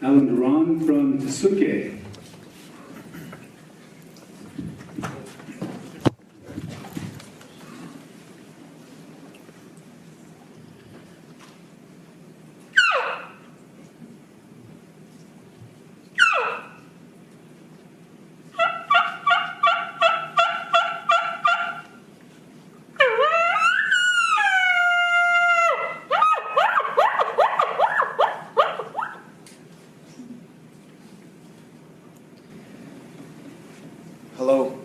Alan Duran from Tsuke. Hello,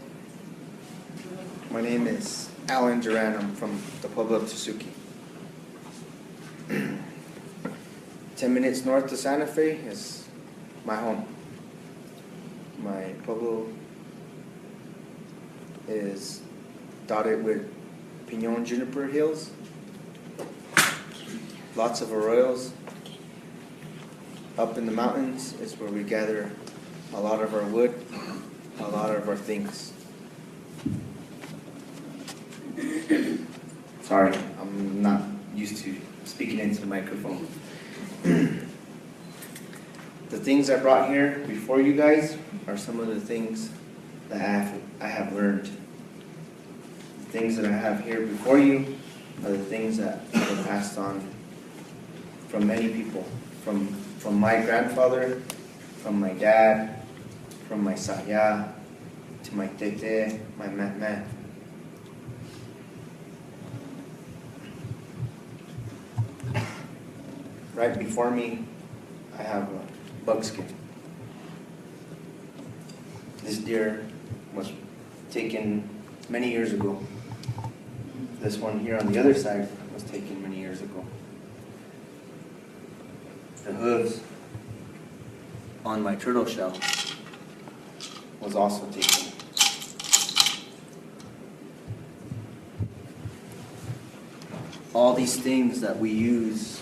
my name is Alan Duran. I'm from the Pueblo of Tsuki. 10 minutes north of Santa Fe is my home. My pueblo is dotted with pinon juniper hills, lots of arroyos. Up in the mountains is where we gather a lot of our wood, a lot of our things. Sorry, I'm not used to speaking into the microphone. The things I brought here before you guys are some of the things that I have learned. The things that I have here before you are the things that were passed on from many people, from my grandfather, from my dad, from my saya, to my tete, my meh. Right before me, I have a buckskin. This deer was taken many years ago. This one here on the other side was taken many years ago. The hooves on my turtle shell was also taken. All these things that we use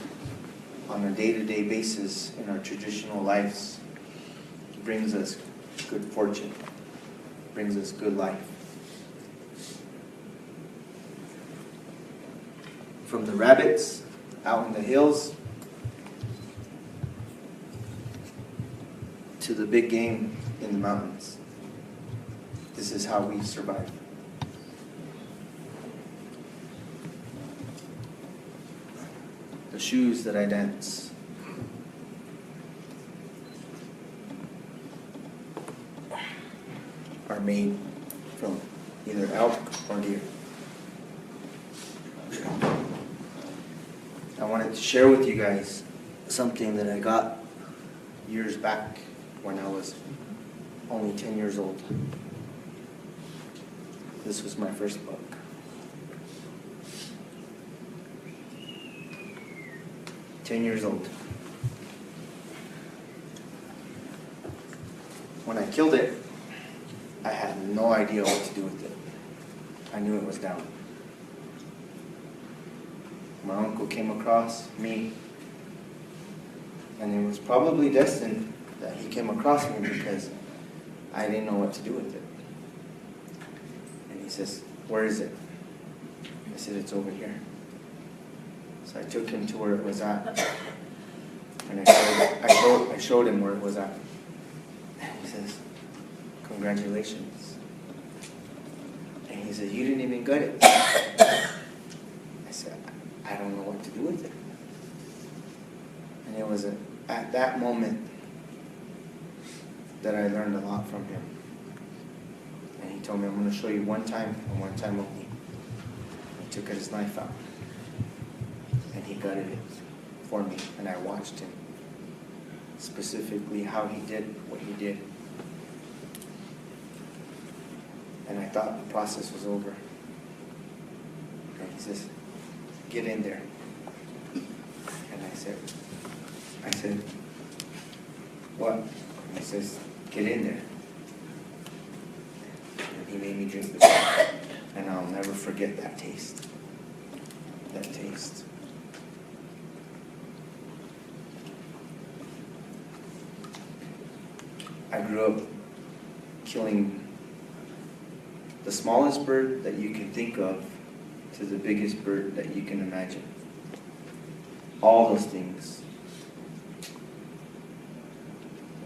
on a day-to-day basis in our traditional lives brings us good fortune, brings us good life. From the rabbits out in the hills to the big game in the mountains, this is how we survive. The shoes that I dance are made from either elk or deer. I wanted to share with you guys something that I got years back when I was only 10 years old. This was my first book. 10 years old. When I killed it, I had no idea what to do with it. I knew it was down. My uncle came across me, and it was probably destined that he came across me because I didn't know what to do with it. And he says, "Where is it?" I said, "It's over here." So I took him to where it was at, and I showed him where it was at. And he says, "Congratulations." And he said, "You didn't even gut it." I said, "I don't know what to do with it." And it was at that moment that I learned a lot from him. And he told me, "I'm going to show you one time and one time only." He took his knife out. And he gutted it for me, and I watched him, specifically how he did what he did. And I thought the process was over. And he says, "Get in there." And I said, "What?" And he says, "Get in there." And he made me drink the water, and I'll never forget that taste. That taste. I grew up killing the smallest bird that you can think of to the biggest bird that you can imagine. All those things.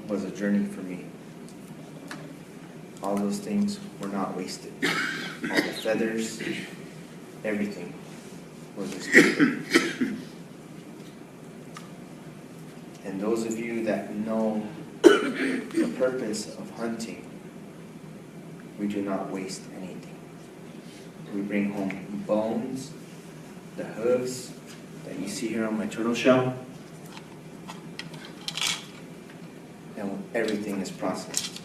was a journey for me. All those things were not wasted. All the feathers, everything was restored. And those of you that know the purpose of hunting, we do not waste anything. We bring home bones, the hooves that you see here on my turtle shell, and everything is processed.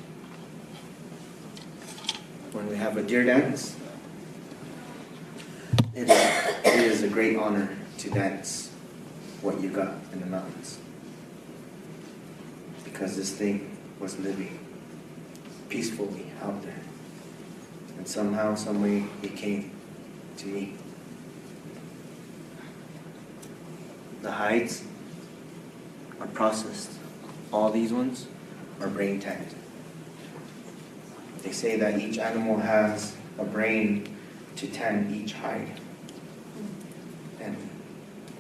When we have a deer dance, it is a great honor to dance what you got in the mountains. Because this thing was living peacefully out there. And somehow, some way, it came to me. The hides are processed. All these ones are brain tanned. They say that each animal has a brain to tan each hide. And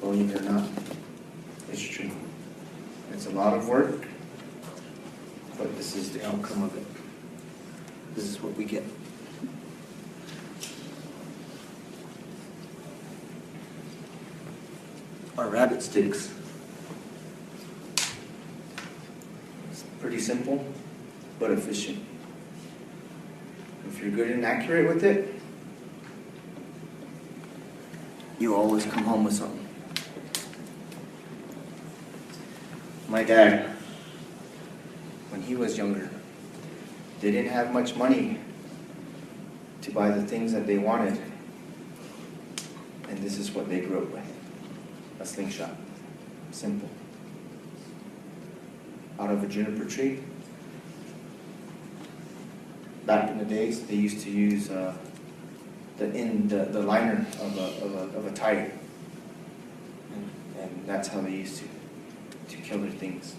believe it or not, it's true. It's a lot of work, but this is the outcome of it. This is what we get. Our rabbit sticks. It's pretty simple, but efficient. If you're good and accurate with it, you always come home with something. My dad, when he was younger, they didn't have much money to buy the things that they wanted. And this is what they grew up with. A slingshot. Simple. Out of a juniper tree. Back in the days, they used to use the liner of a tire. And that's how they used to kill their things.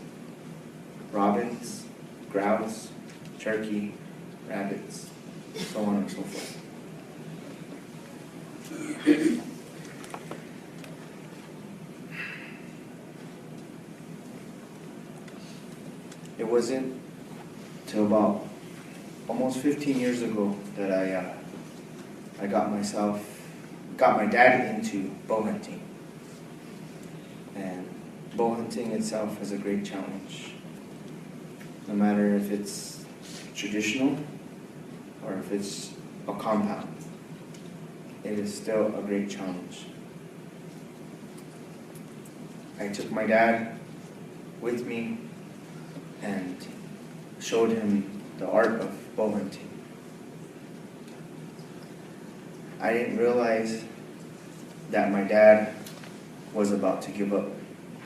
Robins, grouse, turkey, rabbits, so on and so forth. It wasn't till about almost 15 years ago that I got my dad into bow hunting. And bow hunting itself is a great challenge. No matter if it's traditional or if it's a compound, it is still a great challenge. I took my dad with me and showed him the art of bow hunting. I didn't realize that my dad was about to give up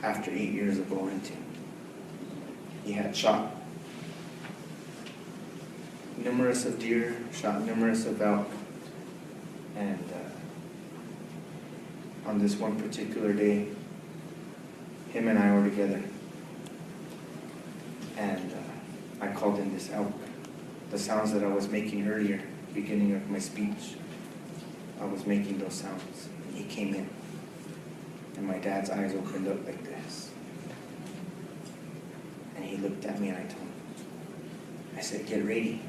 after 8 years of bow hunting. He had shot numerous of deer, shot numerous of elk, and on this one particular day, him and I were together, and I called in this elk. The sounds that I was making earlier, beginning of my speech, I was making those sounds, and he came in, and my dad's eyes opened up like this, and he looked at me, and I told him, I said, get ready,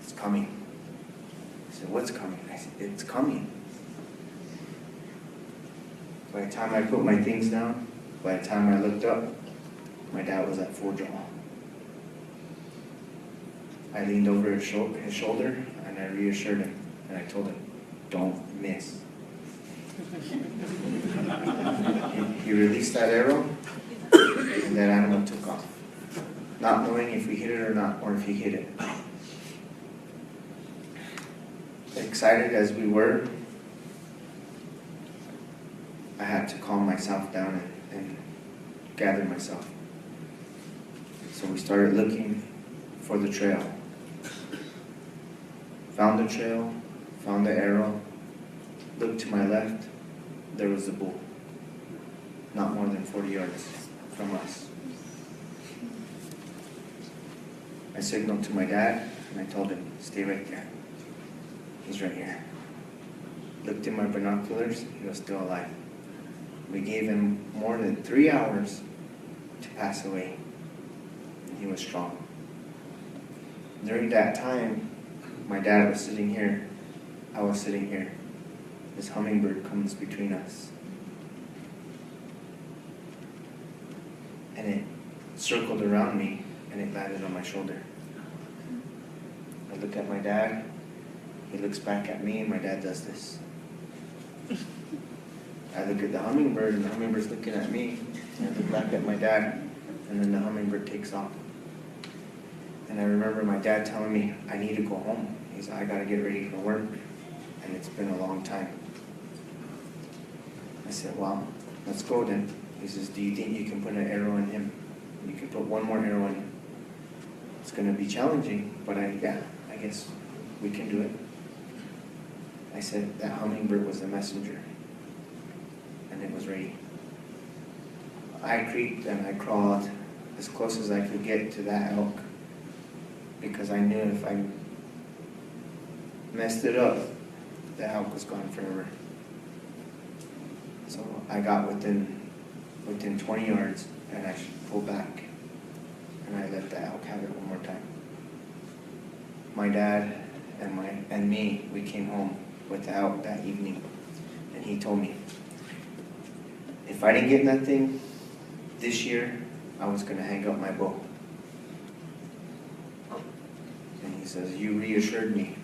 it's coming. He said, what's coming? I said, it's coming. By the time I put my things down, by the time I looked up, my dad was at full draw. I leaned over his shoulder and I reassured him, and I told him, don't miss. He released that arrow, and that animal took off, not knowing if we hit it or not, or if he hit it. Excited as we were, I had to calm myself down and gather myself. So we started looking for the trail. Found the trail, found the arrow, looked to my left, there was a bull, not more than 40 yards from us. I signaled to my dad, and I told him, stay right there. He's right here. Looked in my binoculars, he was still alive. We gave him more than 3 hours to pass away. he was strong. During that time, my dad was sitting here, I was sitting here. This hummingbird comes between us. And it circled around me, and it landed on my shoulder. I look at my dad, he looks back at me, and my dad does this. I look at the hummingbird, and the hummingbird's looking at me, and I look back at my dad, and then the hummingbird takes off. And I remember my dad telling me, I need to go home. He said, I gotta get ready for work, and it's been a long time. I said, well, let's go then. He says, do you think you can put an arrow in him? You can put one more arrow in him. It's gonna be challenging, but I guess we can do it. I said, that hummingbird was the messenger, and it was ready. I creeped and I crawled as close as I could get to that elk, because I knew if I messed it up, the elk was gone forever. So I got within 20 yards, and I pulled back, and I let the elk have it one more time. My dad and me, we came home with the elk that evening, and he told me, if I didn't get nothing this year, I was going to hang up my bow. And he says, you reassured me.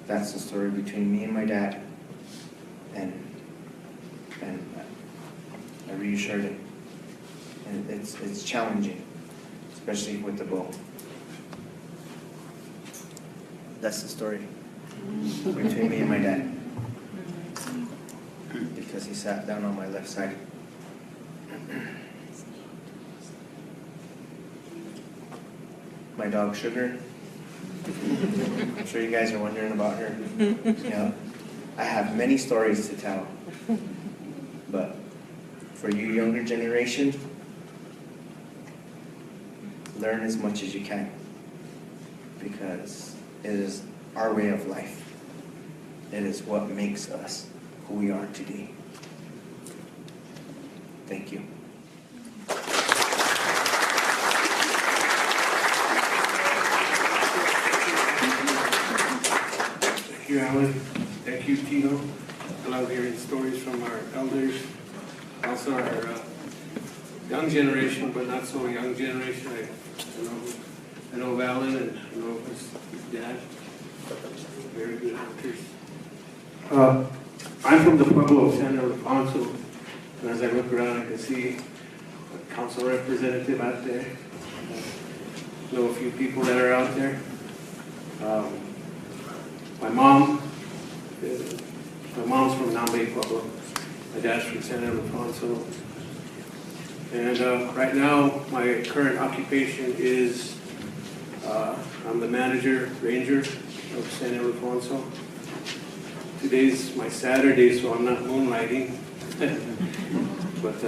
That's the story between me and my dad. And I reassured him. And it's challenging, especially with the bow. That's the story between me and my dad. Because he sat down on my left side. My dog Sugar. I'm sure you guys are wondering about her. Yeah. I have many stories to tell. But for you younger generation, learn as much as you can. Because it is our way of life. It is what makes us who we are today. Thank you. Thank you, Alan. Thank you, Tino. I love hearing stories from our elders, also our young generation, but not so young generation. I know of Alan, and I know of his dad. Very good hunters. I'm from the Pueblo of San Ildefonso, and as I look around, I can see a council representative out there. I know a few people that are out there. My mom's from Nambe, Pueblo. My dad's from San Ildefonso. And right now, my current occupation is I'm the manager, ranger of San Ildefonso. Today's my Saturday, so I'm not moonlighting. But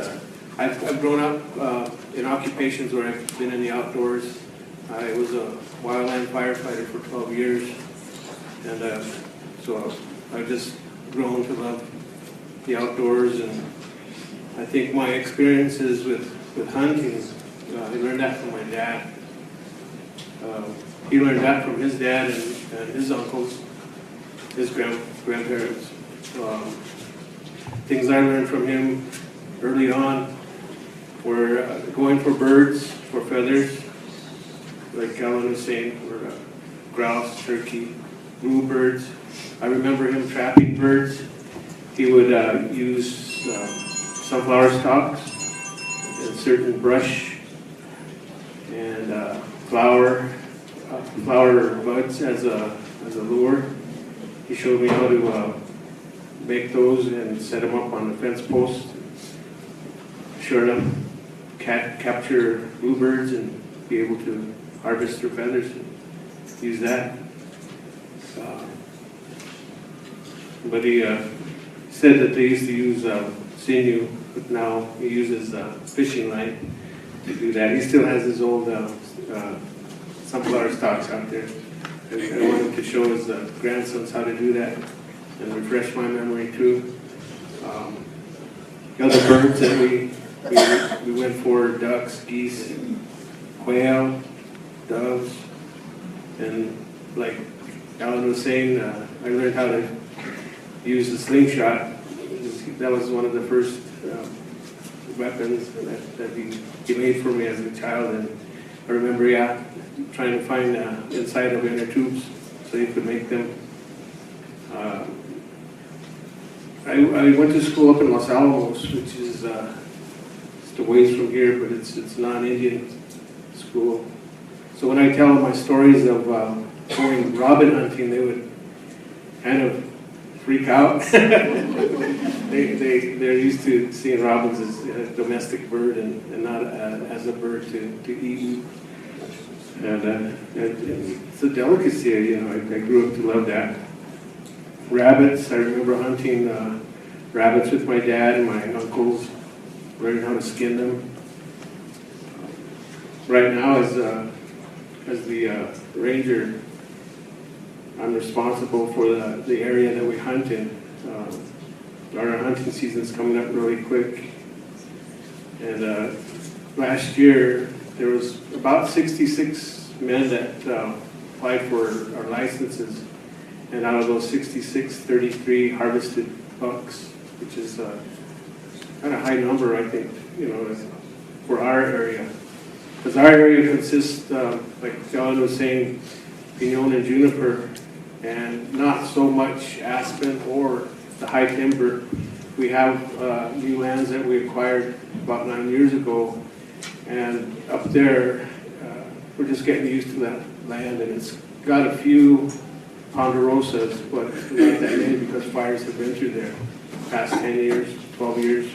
I've grown up in occupations where I've been in the outdoors. I was a wildland firefighter for 12 years. And so I've just grown to love the outdoors. And I think my experiences with hunting, I learned that from my dad. He learned that from his dad and his uncles, his grandparents. Things I learned from him early on were going for birds, for feathers, like Alan was saying, for grouse, turkey, bluebirds. I remember him trapping birds. He would use sunflower stalks and certain brush and flower buds as a lure. He showed me how to make those and set them up on the fence post. Sure enough, capture bluebirds and be able to harvest their feathers and use that. But he said that they used to use sinew, but now he uses fishing line to do that. He still has his old sunflower stalks out there. I wanted to show his grandsons how to do that and refresh my memory too. The other birds that we We went for ducks, geese, quail, doves, and like Alan was saying, I learned how to use the slingshot. That was one of the first weapons that he made for me as a child, and I remember, trying to find inside of inner tubes so you could make them. I went to school up in Los Alamos, which is just a ways from here, but it's non-Indian school. So when I tell my stories of going robin hunting, they would kind of freak out. They're used to seeing robins as a domestic bird and not as a bird to eat. And it's a delicacy, you know. I grew up to love that. Rabbits, I remember hunting rabbits with my dad and my uncles, learning how to skin them. Right now, as the ranger, I'm responsible for the area that we hunt in. Our hunting season's coming up really quick. And last year, there was about 66 men that applied for our licenses. And out of those 66, 33 harvested bucks, which is kind of high number, I think, you know, for our area. Because our area consists, like John was saying, pinon and juniper, and not so much aspen or the high timber. We have new lands that we acquired about 9 years ago, and up there, we're just getting used to that land, and it's got a few ponderosas, but not that many because fires have been through there past 10 years, 12 years.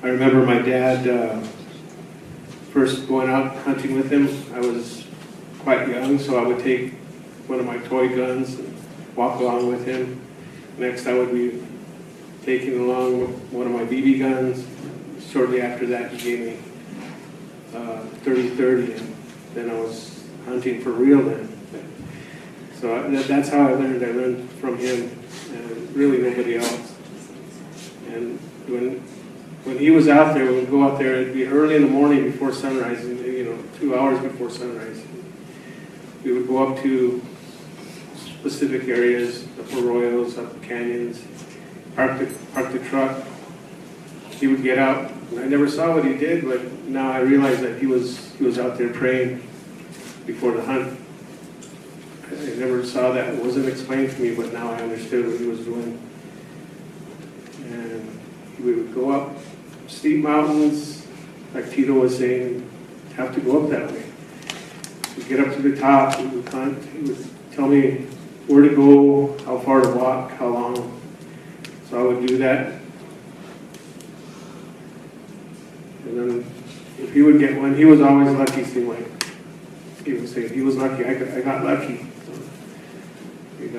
I remember my dad first going out hunting with him. I was quite young, so I would take one of my toy guns and walk along with him. Next, I would be taking along one of my BB guns. Shortly after that, he gave me 30-30, and then I was hunting for real then. So that's how I learned. I learned from him, and really nobody else. And when he was out there, when we'd go out there, it'd be early in the morning before sunrise, and, you know, 2 hours before sunrise. We would go up to specific areas, up arroyos, up canyons, park the truck. He would get out. I never saw what he did, but now I realize that he was out there praying before the hunt. I never saw that. It wasn't explained to me, but now I understood what he was doing. And we would go up steep mountains, like Tito was saying, have to go up that way. We'd get up to the top, we would hunt. He would tell me where to go, how far to walk, how long. So I would do that. And then if he would get one, he was always lucky, seemed like. He would say, he was lucky, I got lucky. So we'd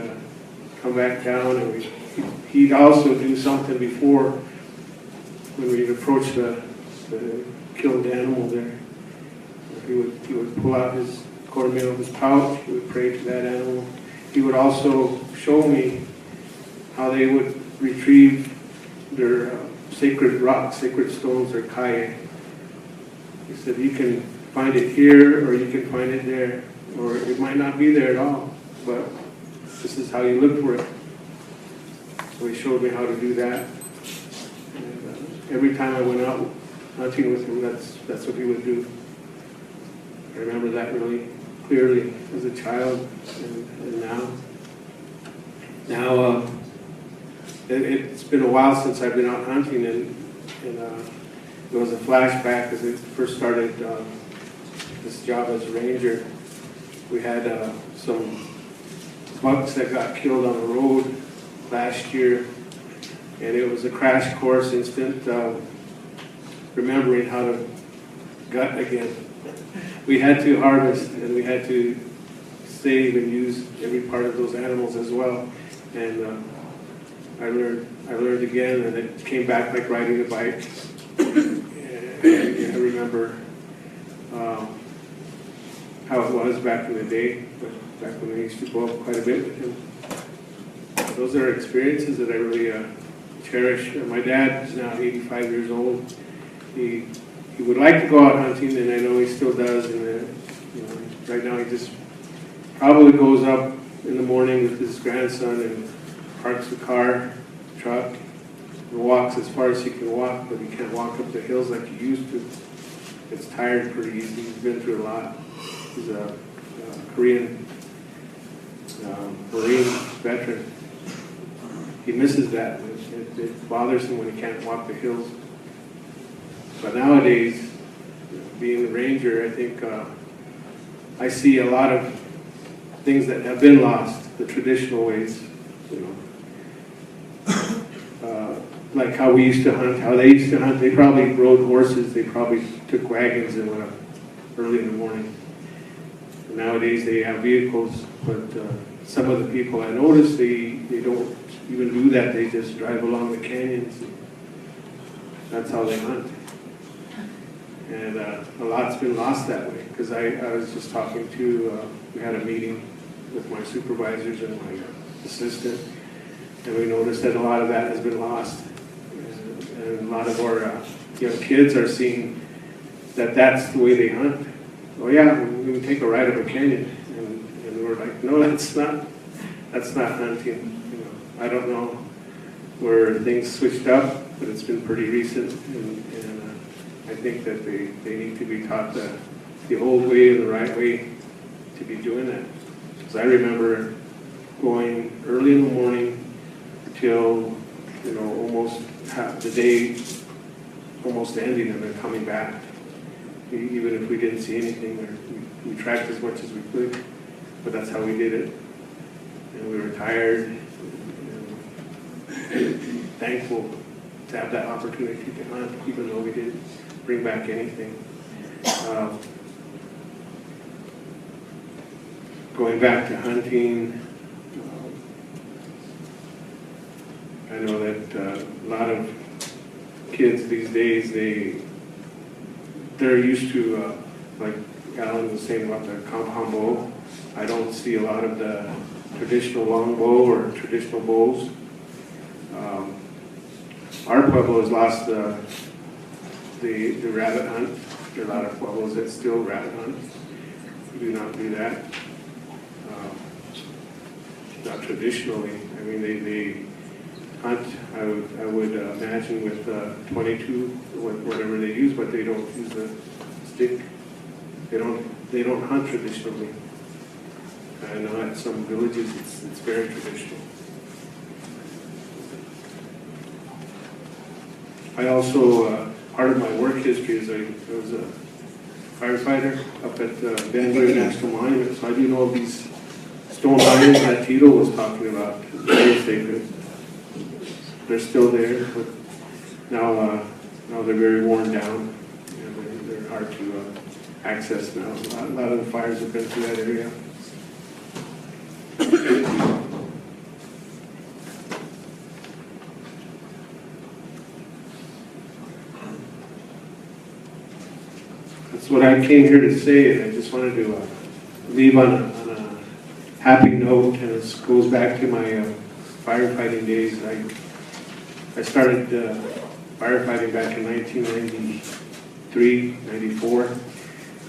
come back down, and he'd also do something before when we'd approach the killed animal there. He would pull out his cornmeal of his pouch, he would pray to that animal. He would also show me how they would retrieve their sacred rocks, sacred stones, or kaye. He said, you can find it here, or you can find it there, or it might not be there at all, but this is how you look for it. So he showed me how to do that. And every time I went out hunting with him, that's what he would do. I remember that really clearly as a child, and now. Now, it's been a while since I've been out hunting, and it was a flashback as I first started this job as a ranger. We had some bucks that got killed on the road last year, and it was a crash course, instant remembering how to gut again. We had to harvest, and we had to save and use every part of those animals as well. And I learned again, and it came back like riding a bike. And I remember how it was back in the day, back when I used to go up quite a bit with him. Those are experiences that I really cherish. My dad is now 85 years old. He would like to go out hunting, and I know he still does. And you know, right now he just probably goes up in the morning with his grandson and parks the car, truck, and walks as far as he can walk, but he can't walk up the hills like he used to. Gets tired pretty easy. He's been through a lot. He's a Korean Marine veteran. He misses that. It bothers him when he can't walk the hills. But nowadays, being a ranger, I think I see a lot of things that have been lost, the traditional ways, you know. Like how we used to hunt, how they used to hunt. They probably rode horses, they probably took wagons and went up early in the morning. And nowadays they have vehicles, but some of the people I noticed, they don't even do that. They just drive along the canyons. That's how they hunt. And a lot's been lost that way, because I was just talking to, we had a meeting with my supervisors and my assistant, and we noticed that a lot of that has been lost. And a lot of our young kids are seeing that that's the way they hunt. Oh yeah, we can take a ride up a canyon, and we're like, no, that's not hunting. You know, I don't know where things switched up, but it's been pretty recent, and I think that they need to be taught the old way and the right way to be doing that. Because I remember going early in the morning till, you know, almost half the day, almost ending, and then coming back. Even if we didn't see anything, or we tracked as much as we could, but that's how we did it. And we were tired, and thankful to have that opportunity to hunt, even though we didn't bring back anything. Going back to hunting, I know that a lot of kids these days, they're used to, like Alan was saying about the compound bow. I don't see a lot of the traditional longbow or traditional bows. Our pueblo has lost the rabbit hunt. There are a lot of pueblos that still rabbit hunt. We do not do that. Not traditionally. I mean, they hunt, I would imagine, with 22, whatever they use, but they don't use the stick. They don't hunt traditionally. I know at some villages it's very traditional. I also, part of my work history is I was a firefighter up at Bandelier National Monument, so I do know of these stone lions that Tito was talking about. Very sacred. They're still there, but now they're very worn down, and they're hard to access now. A lot of the fires have been through that area. That's what I came here to say, and I just wanted to leave on a happy note, and this goes back to my firefighting days. I started firefighting back in 1993, 94.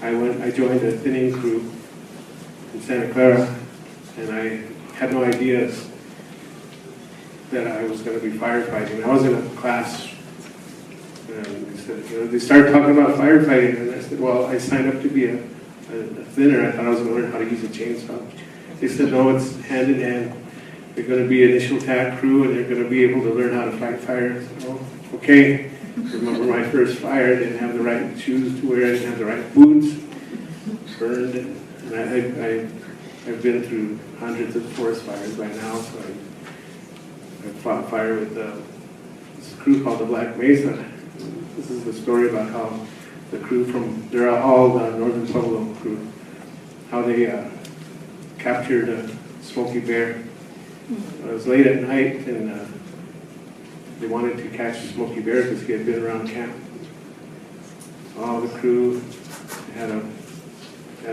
I joined a thinning crew in Santa Clara, and I had no idea that I was going to be firefighting. I was in a class, and they said, you know, they started talking about firefighting, and I said, well, I signed up to be a thinner. I thought I was going to learn how to use a chainsaw. They said, no, it's hand in hand. They're going to be initial attack crew, and they're going to be able to learn how to fight fire. I said, oh, okay. I remember my first fire. I didn't have the right shoes to wear. I didn't have the right boots. Burned. And I've been through hundreds of forest fires by now. So I fought fire with this crew called the Black Mesa. This is the story about how the crew they're all the Northern Pueblo crew, how they captured a Smokey Bear. It was late at night, and they wanted to catch Smokey Bear because he had been around camp. All the crew had a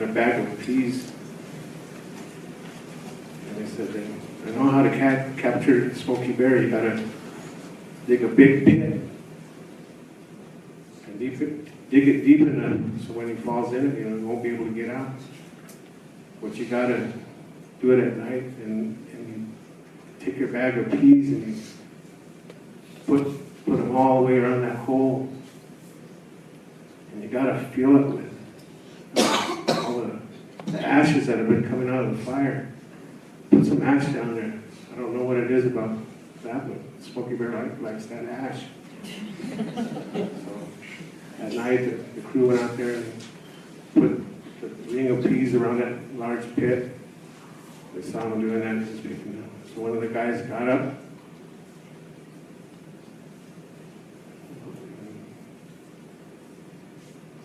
bag of peas, and they said, I know how to capture Smokey Bear. You gotta dig a big pit. And dig it deep enough so when he falls in it, he won't be able to get out. But you gotta do it at night and take your bag of peas and you put them all the way around that hole. And you gotta fill it with all the ashes that have been coming out of the fire. Put some ash down there. I don't know what it is about that, but Smokey Bear likes that ash. So at night, the crew went out there and put the ring of peas around that large pit. They saw him doing that and just picking them. So one of the guys got up.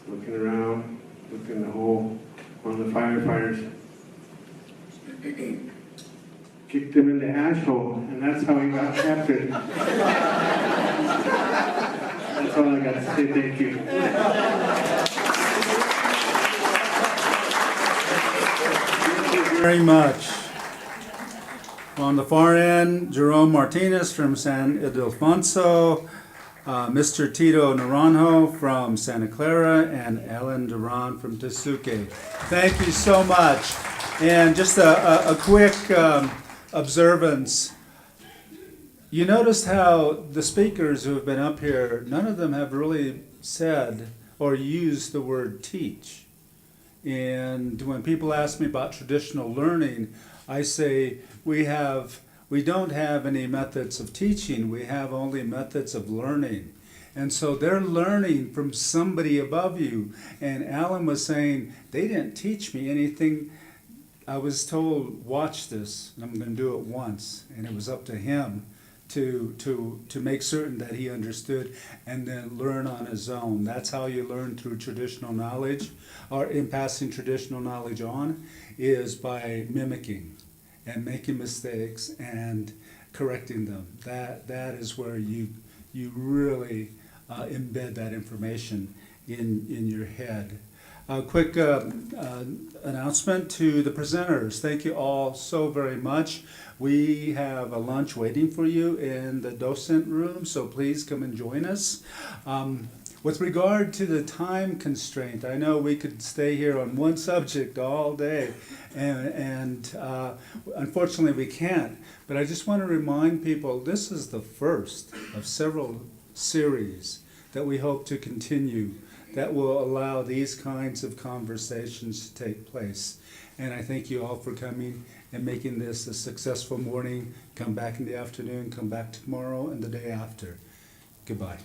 Looking around, looked in the hole. One of the firefighters kicked him in the ash hole, and that's how he got captured. That's all I got to say. Thank you. Thank you very much. On the far end, Jerome Martinez from San Ildefonso, Mr. Tito Naranjo from Santa Clara, and Ellen Duran from Tesuque. Thank you so much. And just a quick observance. You noticed how the speakers who have been up here, none of them have really said or used the word teach. And when people ask me about traditional learning, I say we don't have any methods of teaching, we have only methods of learning. And so they're learning from somebody above you. And Alan was saying, they didn't teach me anything. I was told, watch this, and I'm going to do it once. And it was up to him to make certain that he understood and then learn on his own. That's how you learn through traditional knowledge, or in passing traditional knowledge on, is by mimicking and making mistakes and correcting them. That is where you really embed that information in your head. A quick announcement to the presenters. Thank you all so very much. We have a lunch waiting for you in the docent room, so please come and join us. With regard to the time constraint, I know we could stay here on one subject all day, and unfortunately we can't. But I just want to remind people, this is the first of several series that we hope to continue that will allow these kinds of conversations to take place. And I thank you all for coming and making this a successful morning. Come back in the afternoon, come back tomorrow and the day after. Goodbye.